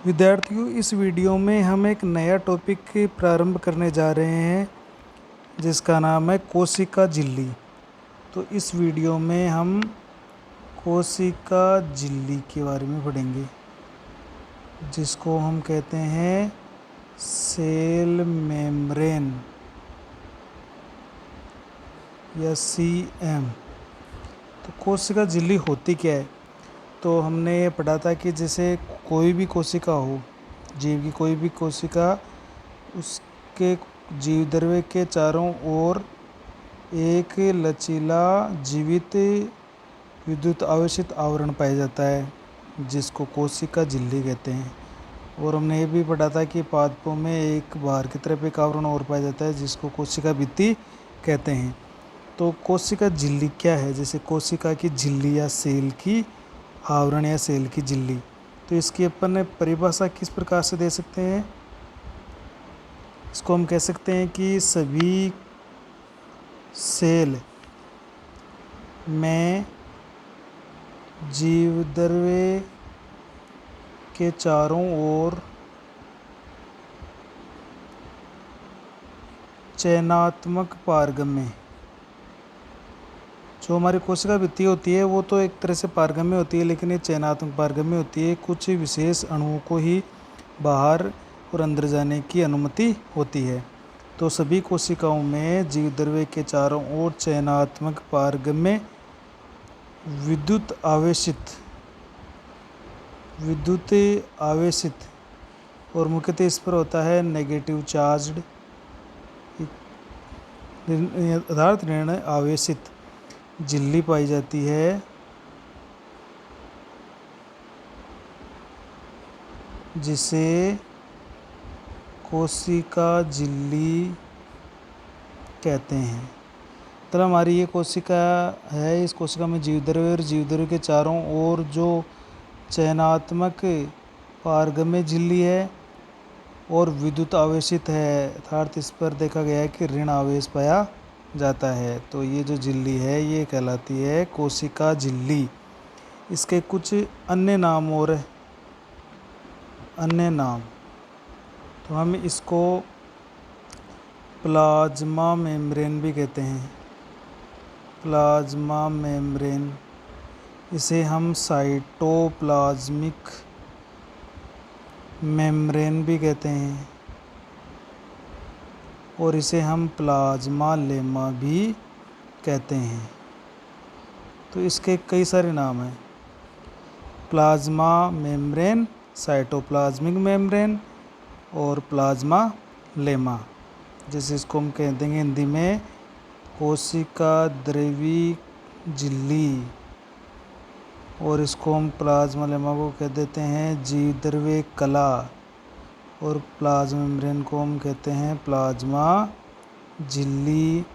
विद्यार्थियों, इस वीडियो में हम एक नया टॉपिक प्रारंभ करने जा रहे हैं जिसका नाम है कोशिका झिल्ली। तो इस वीडियो में हम कोशिका झिल्ली के बारे में पढ़ेंगे, जिसको हम कहते हैं सेल मेम्ब्रेन या सीएम। तो कोशिका झिल्ली होती क्या है? तो हमने ये पढ़ा था कि जैसे कोई भी कोशिका हो, जीव की कोई भी कोशिका, उसके जीव द्रव्य के चारों ओर एक लचीला जीवित विद्युत आवेशित आवरण पाया जाता है, जिसको कोशिका झिल्ली कहते हैं। और हमने ये भी पढ़ा था कि पादपों में एक बाहर की तरफ एक आवरण और पाया जाता है, जिसको कोशिका भित्ति कहते हैं। तो कोशिका झिल्ली क्या है? जैसे कोशिका की झिल्ली या सेल की आवरण या सेल की झिल्ली, तो इसकी अपन परिभाषा किस प्रकार से दे सकते हैं? इसको हम कह सकते हैं कि सभी सेल में जीवद्रव्य के चारों ओर चयनात्मक पारगम्य, जो हमारी कोशिका भित्ति होती है वो तो एक तरह से पारगम्य होती है, लेकिन ये चयनात्मक पारगम्य होती है। कुछ विशेष अणुओं को ही बाहर और अंदर जाने की अनुमति होती है। तो सभी कोशिकाओं में जीवद्रव्य के चारों ओर चयनात्मक पारगम्य विद्युत आवेशित और मुख्यतः इस पर होता है नेगेटिव चार्ज्ड अर्थात ऋण आवेशित झिल्ली पाई जाती है, जिसे कोशिका झिल्ली कहते हैं। मतलब हमारी ये कोशिका है, इस कोशिका में जीवद्रव्य और जीवद्रव्य के चारों ओर जो चयनात्मक पारगम्य झिल्ली है और विद्युत आवेशित है, अर्थात इस पर देखा गया है कि ऋण आवेश पाया जाता है। तो ये जो झिल्ली है ये कहलाती है कोशिका झिल्ली। इसके कुछ अन्य नाम, तो हम इसको प्लाज्मा मेम्ब्रेन भी कहते हैं। प्लाज्मा मेम्ब्रेन, इसे हम साइटोप्लाज्मिक मेम्ब्रेन भी कहते हैं, और इसे हम प्लाज्मा लेमा भी कहते हैं। तो इसके कई सारे नाम हैं: प्लाज्मा मेम्ब्रेन, साइटोप्लाज्मिक मेम्ब्रेन और प्लाज्मा लेमा। जैसे इसको हम कह देंगे हिंदी में कोशिका द्रवी झिल्ली, और इसको हम प्लाज्मा लेमा को कह देते हैं जीवद्रव्य कला, और प्लाज्मा मेम्ब्रेन को हम कहते हैं प्लाज्मा झिल्ली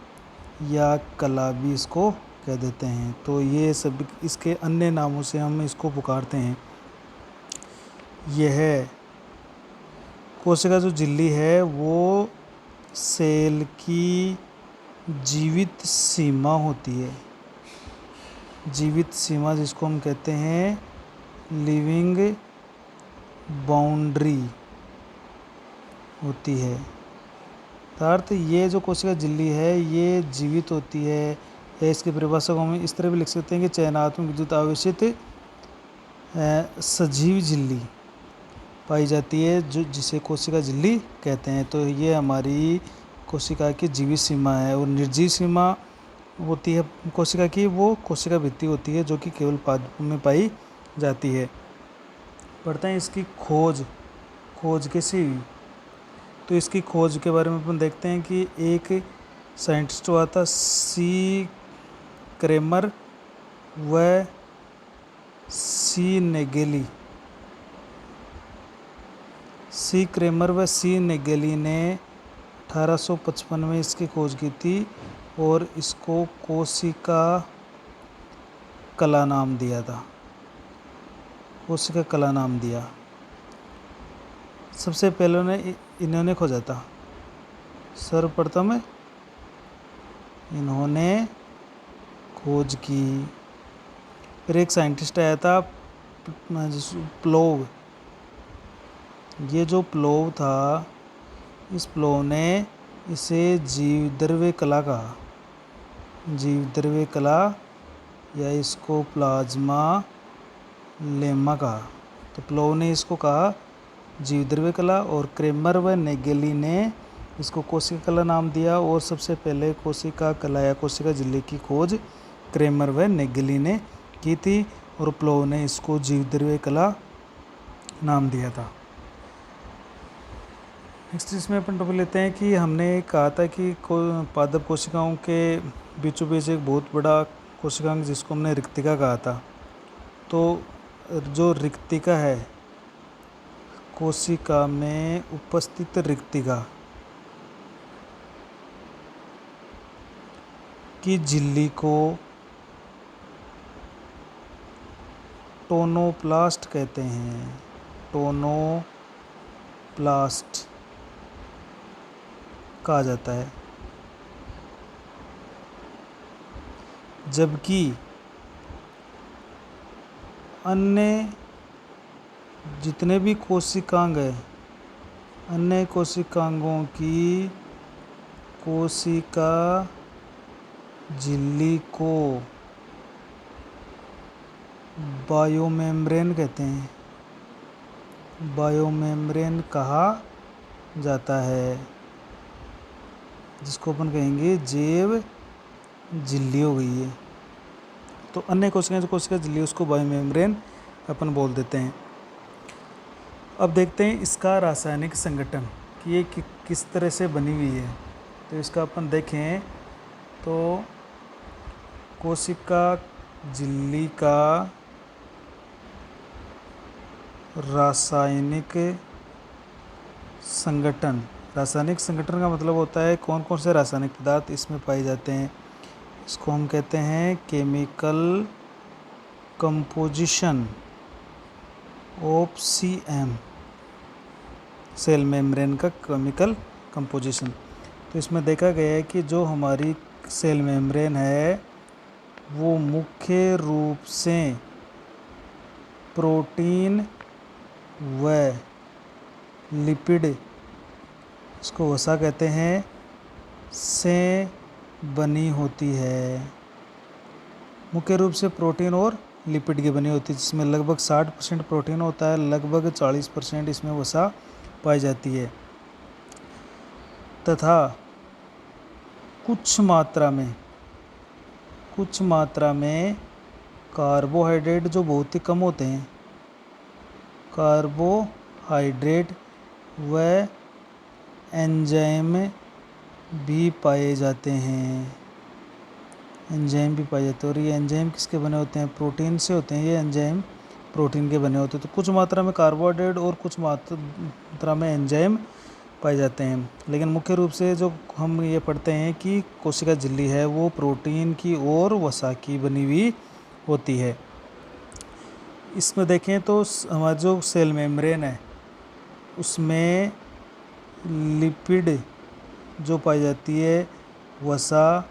या कला भी इसको कह देते हैं। तो ये सब इसके अन्य नामों से हम इसको पुकारते हैं। यह कोशिका जो झिल्ली है वो सेल की जीवित सीमा होती है। जीवित सीमा जिसको हम कहते हैं लिविंग बाउंड्री होती है। अर्थात ये जो कोशिका झिल्ली है ये जीवित होती है, या इसकी परिभाषा को हम इस तरह भी लिख सकते हैं कि चयनात्मक विद्युत आवेशित सजीव झिल्ली पाई जाती है, जो जिसे कोशिका झिल्ली कहते हैं। तो ये हमारी कोशिका की जीवित सीमा है। और निर्जीव सीमा होती है कोशिका की, वो कोशिका भित्ति होती है, जो कि केवल पादपों में पाई जाती है। पढ़ते हैं इसकी खोज कैसी हुई। तो इसकी खोज के बारे में अपन देखते हैं कि एक साइंटिस्ट हुआ था सी क्रेमर व सी नेगेली ने 1855 में इसकी खोज की थी, और इसको कोशिका कला नाम दिया था। कोशिका कला नाम दिया। सबसे पहले इन्होंने खोजा था, सर्वप्रथम इन्होंने खोज की। फिर एक साइंटिस्ट आया था प्लोव, ये जो प्लोव था, इस प्लोव ने इसे जीवद्रव्य कला कहा, जीवद्रव्य कला, या इसको प्लाज्मा लेमा कहा। तो प्लोव ने इसको कहा जीवद्रव्य कला, और क्रेमर व नेगेली ने इसको कोशिका कला नाम दिया। और सबसे पहले कोशिका कला या कोशिका झिल्ली की खोज क्रेमर व नेगेली ने की थी, और प्लोव ने इसको जीवद्रव्य कला नाम दिया था। नेक्स्ट इसमें अपन टॉपिक लेते हैं कि हमने कहा था कि पादप कोशिकाओं के बीचों बीच एक बहुत बड़ा कोशिकांग जिसको हमने रिक्तिका कहा था। तो जो रिक्तिका है, कोशिका में उपस्थित रिक्तिका की झिल्ली को टोनोप्लास्ट कहते हैं, टोनोप्लास्ट कहा जाता है। जबकि अन्य जितने भी कोशिकांग हैं, अन्य कोशिकांगों की कोशिका झिल्ली को बायोमेम्ब्रेन कहते हैं, बायोमेम्ब्रेन कहा जाता है, जिसको अपन कहेंगे जैव झिल्ली हो गई है। तो अन्य कोशिकाएं जो कोशिका झिल्ली उसको बायोमेम्ब्रेन अपन बोल देते हैं। अब देखते हैं इसका रासायनिक संगठन कि ये किस तरह से बनी हुई है। तो इसका अपन देखें तो कोशिका झिल्ली का रासायनिक संगठन, रासायनिक संगठन का मतलब होता है कौन कौन से रासायनिक पदार्थ इसमें पाए जाते हैं। इसको हम कहते हैं chemical composition of CM, cell membrane का केमिकल कंपोजिशन। तो इसमें देखा गया है कि जो हमारी सेल मेम्ब्रेन है वो मुख्य रूप से प्रोटीन व लिपिड, इसको वसा कहते हैं, से बनी होती है। मुख्य रूप से प्रोटीन और लिपिड की बनी होती है, जिसमें लगभग 60% प्रोटीन होता है, लगभग 40% इसमें वसा पाई जाती है, तथा कुछ मात्रा में कार्बोहाइड्रेट जो बहुत ही कम होते हैं, कार्बोहाइड्रेट व एंजाइम भी पाए जाते हैं, एंजाइम भी पाए जाते हैं। और ये एंजाइम किसके बने होते हैं? प्रोटीन से होते हैं ये एंजाइम, प्रोटीन के बने होते हैं। तो कुछ मात्रा में कार्बोहाइड्रेट और कुछ मात्रा में एंजाइम पाए जाते हैं। लेकिन मुख्य रूप से जो हम ये पढ़ते हैं कि कोशिका झिल्ली है वो प्रोटीन की और वसा की बनी हुई होती है। इसमें देखें तो हमारा जो सेल मेम्ब्रेन है उसमें लिपिड जो पाई जाती है, वसा,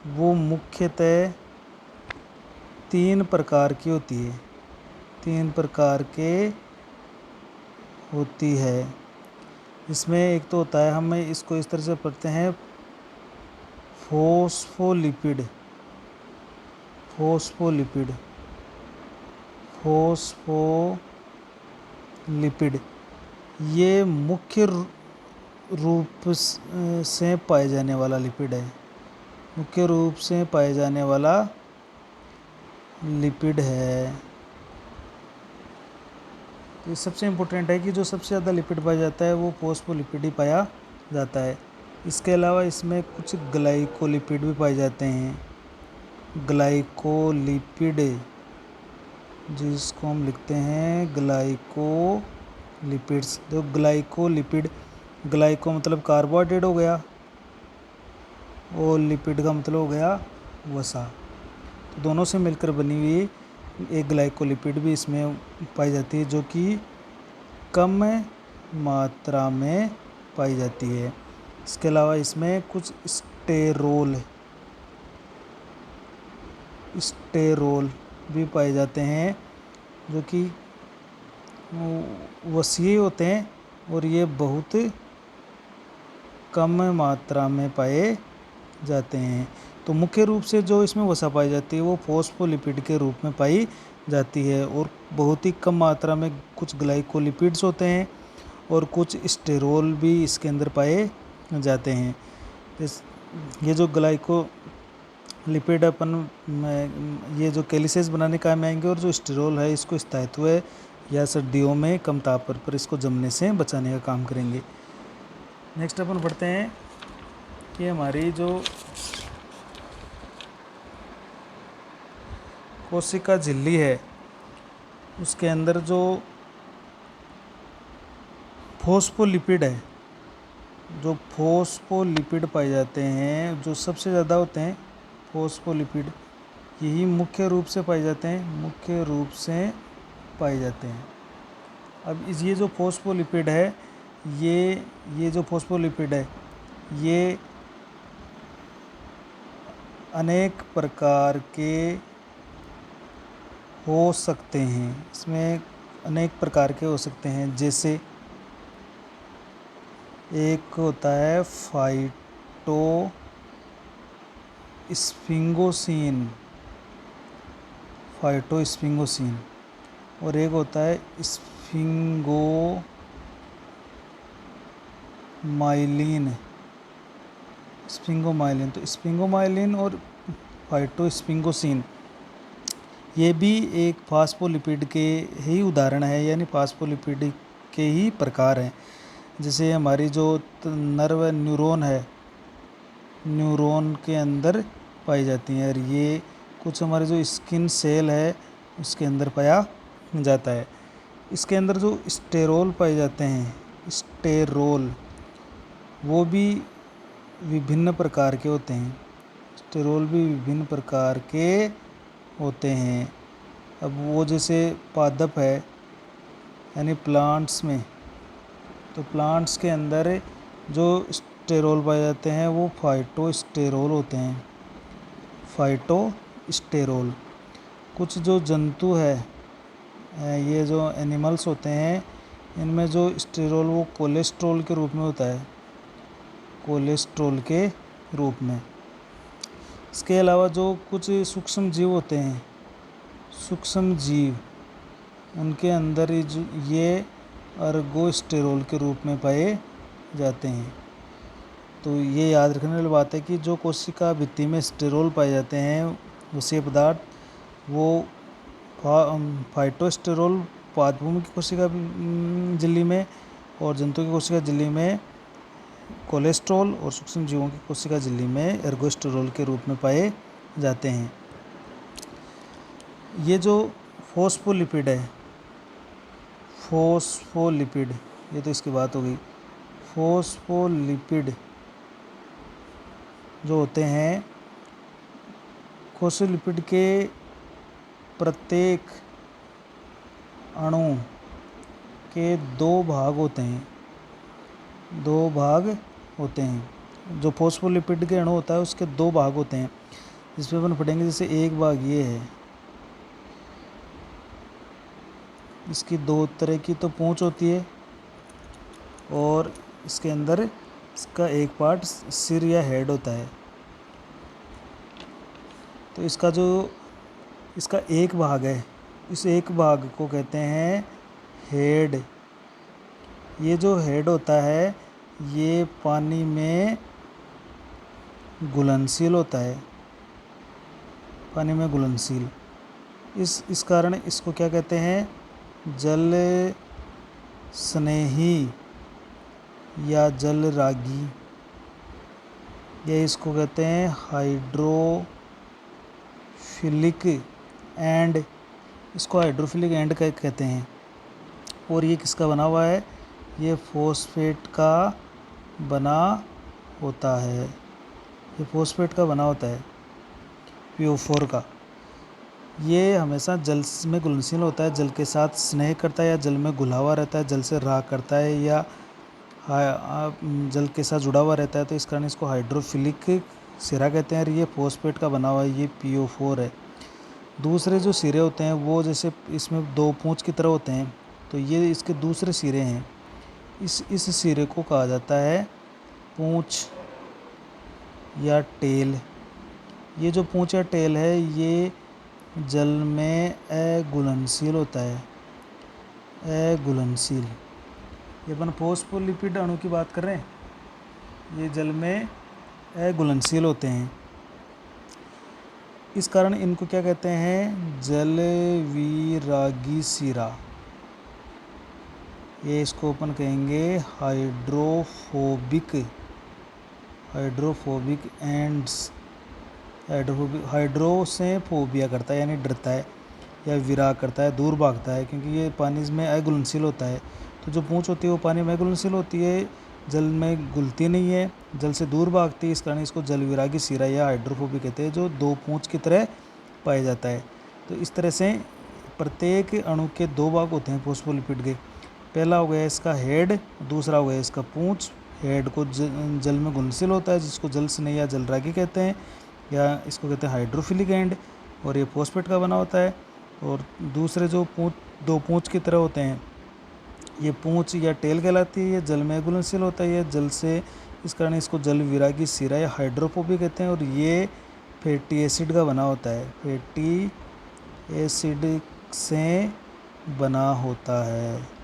वो मुख्यतः 3 प्रकार की होती है, 3 प्रकार के होती है। इसमें एक तो होता है, हम इसको इस तरह से पढ़ते हैं, फोस्फोलिपिड, फोस्फोलिपिड, फोस्फोलिपिड, ये मुख्य रूप से पाए जाने वाला लिपिड है, मुख्य रूप से पाए जाने वाला लिपिड है। तो सबसे इम्पोर्टेंट है कि जो सबसे ज़्यादा लिपिड पाया जाता है वो फोस्फोलिपिड ही पाया जाता है। इसके अलावा इसमें कुछ ग्लाइकोलिपिड भी पाए जाते हैं, ग्लाइकोलिपिड, जिसको हम लिखते हैं ग्लाइकोलिपिड्स। तो ग्लाइकोलिपिड, ग्लाइको मतलब कार्बोहाइड्रेट हो गया और लिपिड का मतलब हो गया वसा, तो दोनों से मिलकर बनी हुई एक ग्लाइकोलिपिड भी इसमें पाई जाती है, जो कि कम मात्रा में पाई जाती है। इसके अलावा इसमें कुछ स्टेरोल भी पाए जाते हैं, जो कि वसीय होते हैं और ये बहुत कम मात्रा में पाए जाते हैं। तो मुख्य रूप से जो इसमें वसा पाई जाती है वो फॉस्फोलिपिड के रूप में पाई जाती है, और बहुत ही कम मात्रा में कुछ ग्लाइकोलिपिड्स होते हैं और कुछ स्टेरोल भी इसके अंदर पाए जाते हैं। ये जो ग्लाइकोलिपिड ये जो कैलिसेस बनाने काम आएंगे, और जो स्टेरोल है इसको स्थायित्व या सर्दियों में कम ताप पर इसको जमने से बचाने का काम करेंगे। नेक्स्ट अपन पढ़ते हैं कि हमारी जो कोशिका झिल्ली है उसके अंदर जो फॉस्फोलिपिड है, जो फॉस्फोलिपिड पाए जाते हैं, जो सबसे ज़्यादा होते हैं फॉस्फोलिपिड, यही मुख्य रूप से पाए जाते हैं। अब ये जो फॉस्फोलिपिड है, ये जो फॉस्फोलिपिड है ये अनेक प्रकार के हो सकते हैं। इसमें अनेक प्रकार के हो सकते हैं, जैसे एक होता है फाइटोस्फिंगोसिन और एक होता है स्फिंगोमाइलिन। तो स्फिंगोमाइलिन और फाइटोस्फिंगोसिन ये भी एक फास्फोलिपिड के ही उदाहरण है, यानी फास्फोलिपिड के ही प्रकार हैं। जैसे हमारी जो न्यूरॉन है, न्यूरॉन के अंदर पाई जाती हैं, और ये कुछ हमारे जो स्किन सेल है उसके अंदर पाया जाता है। इसके अंदर जो स्टेरोल पाए जाते हैं, स्टेरोल, वो भी विभिन्न प्रकार के होते हैं। अब वो जैसे पादप है यानी प्लांट्स में, तो प्लांट्स के अंदर जो स्टेरोल पाए जाते हैं वो फाइटोस्टेरोल होते हैं। कुछ जो जंतु है, ये जो एनिमल्स होते हैं, इनमें जो स्टेरोल वो कोलेस्ट्रॉल के रूप में होता है, इसके अलावा जो कुछ सूक्ष्म जीव होते हैं, उनके अंदर ये अर्गोस्टेरोल के रूप में पाए जाते हैं। तो ये याद रखने वाली बात है कि जो कोशिका भित्ति में स्टेरोल पाए जाते हैं, वसीय पदार्थ, वो फाइटोस्टेरोल पादपों की कोशिका झिल्ली में, और जंतु की कोशिका झिल्ली में कोलेस्ट्रॉल, और सूक्ष्म जीवों की कोशिका झिल्ली में एर्गोस्टेरोल के रूप में पाए जाते हैं। ये जो फॉस्फोलिपिड है, ये तो इसकी बात हो गई। फॉस्फोलिपिड जो होते हैं, फॉस्फोलिपिड के प्रत्येक अणु के दो भाग होते हैं। जो फॉस्फोलिपिड के अणु होता है उसके दो भाग होते हैं, जिसमें अपन पढ़ेंगे। जैसे एक भाग ये है, इसकी दो तरह की तो पूंछ होती है, और इसके अंदर इसका एक पार्ट सिर या हेड होता है। तो इसका एक भाग है, इस एक भाग को कहते हैं हेड। ये जो हेड होता है ये पानी में घुलनशील होता है, इस कारण इसको क्या कहते हैं, जल स्नेही या जल रागी, ये इसको कहते हैं हाइड्रोफिलिक एंड, कहते हैं। और ये किसका बना हुआ है, ये फॉस्फेट का बना होता है, PO4 का। ये हमेशा जल में घुलनशील होता है, जल के साथ स्नेह करता है या जल में घुला हुआ रहता है, जल से राग करता है या जल के साथ जुड़ा हुआ रहता है। तो इस कारण इसको हाइड्रोफिलिक सिरा कहते हैं, और ये फॉस्फेट का बना हुआ है, ये PO4 है। दूसरे जो सिरे होते हैं वो जैसे इसमें दो पूंछ की तरह होते हैं, तो ये इसके दूसरे सिरे हैं। इस सिरे को कहा जाता है पूँछ या टेल। ये जो पूँछ या टेल है ये जल में अघुलनशील होता है, अघुलनशील। ये अपन फोस्फोलिपिड अणु की बात कर रहे हैं, ये जल में अघुलनशील होते हैं। इस कारण इनको क्या कहते हैं, जल विरागी सिरा। ये इसको अपन कहेंगे हाइड्रोफोबिक एंड्स। हाइड्रो से फोबिया करता है यानी डरता है या विराग करता है, दूर भागता है, क्योंकि ये पानी में अघुलनशील होता है। तो जो पूँछ होती है वो पानी में अघुलनशील होती है, जल में घुलती नहीं है, जल से दूर भागती है। इस कारण इसको जल विरागी सिरा या हाइड्रोफोबिक कहते हैं, जो दो पूँछ की तरह पाया जाता है। तो इस तरह से प्रत्येक अणु के दो भाग होते हैं फोस्फोलिपिड के। पहला हो गया इसका हेड, दूसरा हो गया इसका पूँछ। हेड को जल में घुलनशील होता है, जिसको जल स्नेही या जलरागी कहते हैं, या इसको कहते हैं हाइड्रोफिलिक एंड, और ये फोस्फेट का बना होता है। और दूसरे जो दो पूँछ की तरह होते हैं, ये पूँछ या टेल कहलाती है, ये जल में घुलनशील होता है, ये जल से, इस कारण इसको जल विरागी सिरा या हाइड्रोफोबिक कहते हैं। और ये फैटी एसिड का बना होता है, फैटी एसिड से बना होता है।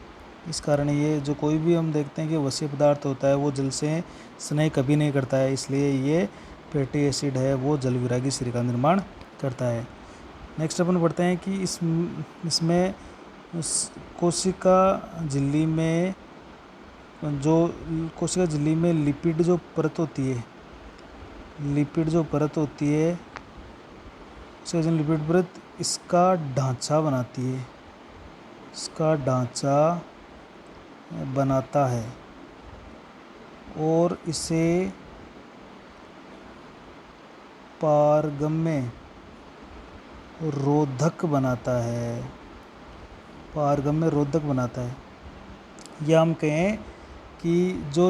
इस कारण ये जो कोई भी हम देखते हैं कि वसीय पदार्थ होता है वो जल से स्नेह कभी नहीं करता है, इसलिए ये फैटी एसिड है वो जल विरागी सिरे का निर्माण करता है। नेक्स्ट अपन पढ़ते हैं कि इसमें कोशिका झिल्ली में लिपिड जो परत होती है, लिपिड परत इसका ढांचा बनाता है और इसे पारगम्य रोधक बनाता है। या हम कहें कि जो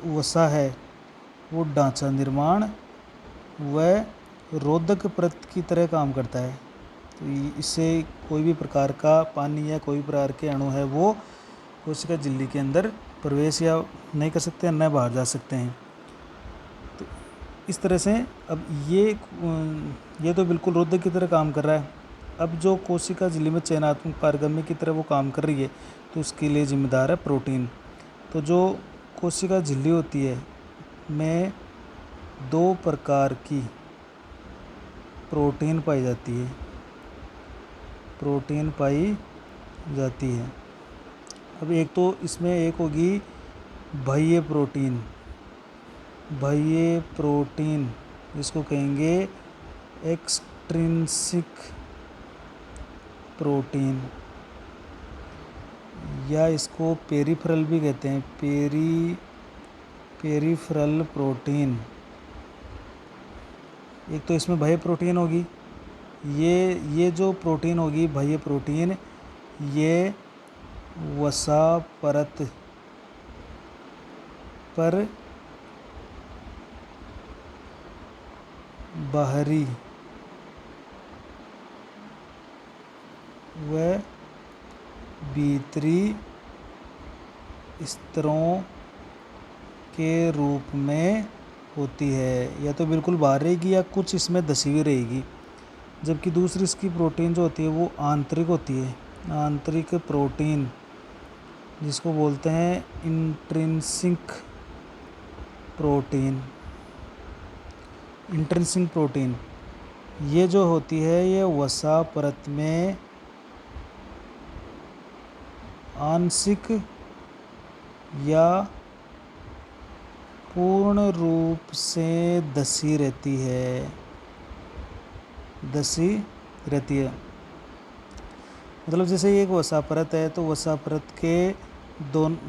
वसा है वो ढांचा निर्माण व रोधक परत की तरह काम करता है। तो इससे कोई भी प्रकार का पानी या कोई प्रकार के अणु है वो कोशिका झिल्ली के अंदर प्रवेश या नहीं कर सकते, न बाहर जा सकते हैं। तो इस तरह से अब ये तो बिल्कुल रोधक की तरह काम कर रहा है। अब जो कोशिका झिल्ली में चयनात्मक पारगम्य की तरह वो काम कर रही है, तो उसके लिए जिम्मेदार है प्रोटीन। तो जो कोशिका झिल्ली होती है में दो प्रकार की प्रोटीन पाई जाती है। अब एक तो इसमें एक होगी बाह्य प्रोटीन, जिसको कहेंगे एक्सट्रिंसिक प्रोटीन, या इसको पेरिफेरल भी कहते हैं, पेरिफेरल प्रोटीन। एक तो इसमें बाह्य प्रोटीन होगी, ये जो प्रोटीन होगी बाह्य प्रोटीन, ये वसा परत पर बाहरी व भीतरी स्तरों के रूप में होती है। या तो बिल्कुल बाहर रहेगी या कुछ इसमें धसी हुई रहेगी। जबकि दूसरी इसकी प्रोटीन जो होती है वो आंतरिक होती है, आंतरिक प्रोटीन, जिसको बोलते हैं इंट्रिंसिक प्रोटीन। ये जो होती है ये वसा परत में आंशिक या पूर्ण रूप से धसी रहती है। मतलब जैसे ये एक वसा परत है, तो वसा परत के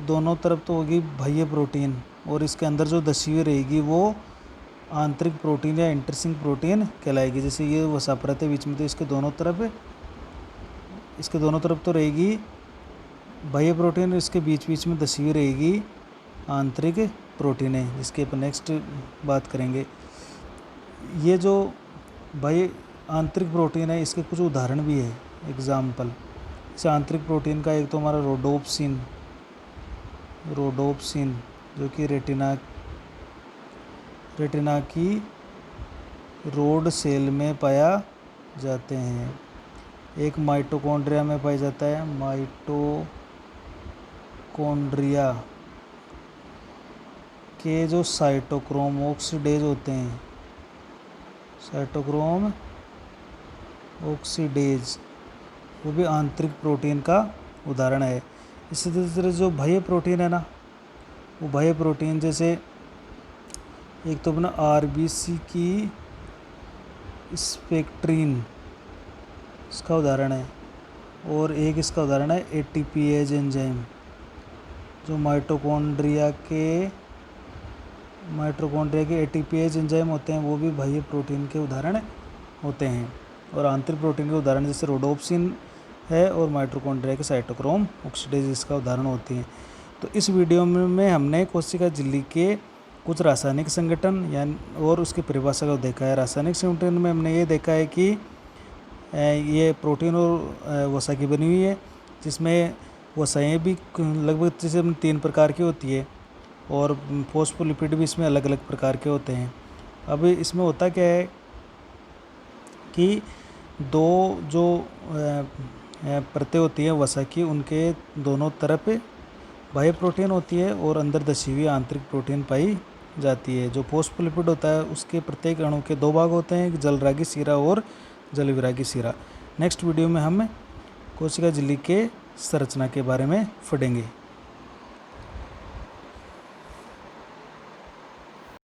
दोनों तरफ तो होगी बाह्य प्रोटीन, और इसके अंदर जो धसी हुई रहेगी वो आंतरिक प्रोटीन या इंट्रिंसिक प्रोटीन कहलाएगी। जैसे ये वसा परत है बीच में, तो इसके दोनों तरफ तो रहेगी बाह्य प्रोटीन, इसके बीच में धसी हुई रहेगी आंतरिक प्रोटीन है, जिसके अपन नेक्स्ट बात करेंगे। ये जो बाह्य आंतरिक प्रोटीन है इसके कुछ उदाहरण भी है, एग्जाम्पल। जैसे आंतरिक प्रोटीन का एक तो हमारा रोडोप्सिन जो कि रेटिना की रोड सेल में पाया जाते हैं। एक माइटोकॉन्ड्रिया में पाया जाता है। माइटोकॉन्ड्रिया के जो साइटोक्रोम ऑक्सीडेज होते हैं, साइटोक्रोम ऑक्सीडेज, वो भी आंतरिक प्रोटीन का उदाहरण है। इसी तरह जो बाह्य प्रोटीन है ना, वो बाह्य प्रोटीन जैसे एक तो अपना आरबीसी की स्पेक्ट्रीन इसका उदाहरण है, और एक इसका उदाहरण है एटीपीएज एंजाइम जो माइटोकॉन्ड्रिया के एटीपीएज एंजाइम होते हैं, वो भी बाह्य प्रोटीन के उदाहरण होते हैं। और आंतरिक प्रोटीन के उदाहरण जैसे रोडोप्सिन है और माइटोकॉन्ड्रिया के साइटोक्रोम ऑक्सीडेज इसका उदाहरण होती हैं। तो इस वीडियो में हमने कोशिका झिल्ली के कुछ रासायनिक संगठन यानी और उसकी परिभाषा को देखा है। रासायनिक संगठन में हमने ये देखा है कि ये प्रोटीन और वसा की बनी हुई है, जिसमें वसाएँ भी लगभग जैसे 3 प्रकार की होती है, और फॉस्फोलिपिड भी इसमें अलग अलग प्रकार के होते हैं। अब इसमें होता क्या है कि दो जो परतें होती हैं वसा की, उनके दोनों तरफ बाह्य प्रोटीन होती है और अंदर धसी हुई आंतरिक प्रोटीन पाई जाती है। जो फॉस्फोलिपिड होता है उसके प्रत्येक अणु के 2 भाग होते हैं, जलरागी सिरा और जलविरागी सिरा। नेक्स्ट वीडियो में हम कोशिका झिल्ली के संरचना के बारे में पढ़ेंगे।